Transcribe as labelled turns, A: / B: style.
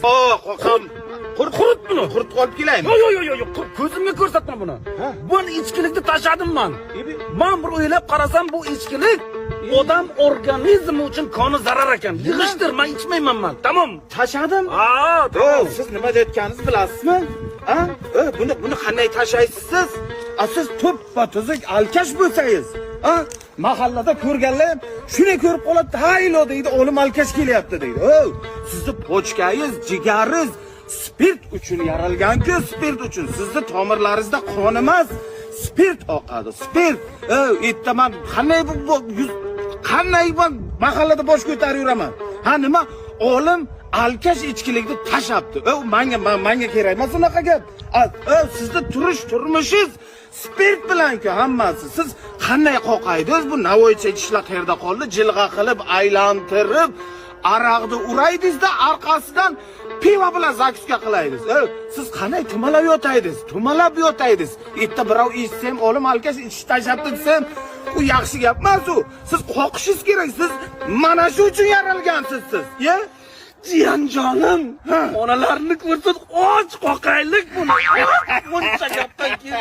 A: Qo'qam. Qurt buni. Qurt olib kelaymi?
B: Yo'q. Ko'zimga ko'rsatma buni. Buni ichkilikni tashadim men. Men bir o'ylab qarasam bu ichkilik odam organizmi uchun qoni zarar ekan. Yig'ishtir, men ichmayman men. Tamam.
A: Tashadim?
B: Tamam.
A: Siz nima deyotganingizni bilasizmi? Buni qanday tashaysiz siz? Siz to'ppa-to'zak alkash bo'lsangiz, mahallada ko'rganlar shuni ko'rib qoladi, "Haylo" deydi, "O'lim alkash kelyapti" deydi. Sizni pochkangiz, jigaringiz spirt uchun yaralgan-ku, spirt uchun. Sizni tomirlaringizda qon emas, spirt oqadi, spirt. Aytaman, qanday bu mahallada bosh ko'tarib yuraman. Nima? Olim alkash ichkilikni tashapti. Menga kerak emas unaqa gap. Sizni turmushingiz spirt bilan-ku hammasi. Siz qanday qoqaydingiz? Bu Navoiycha ishlar qayerda qoldi? Jilg'a qilib, aylantirib, araqni uraydingiz-da, orqasidan pivo bilan zakuska qilaydingiz. Siz qanday tumalab yotaydingiz? Erta birov ichsam, olim alkash ichish tashapti desam, u yaxshi gap emas u. Siz qoqishingiz kerak. Siz mana shu uchun yaralgansiz siz. Jiyanjonim, onalarni ko'rsat, och qoqaylik buni. Buncha gapdan keyin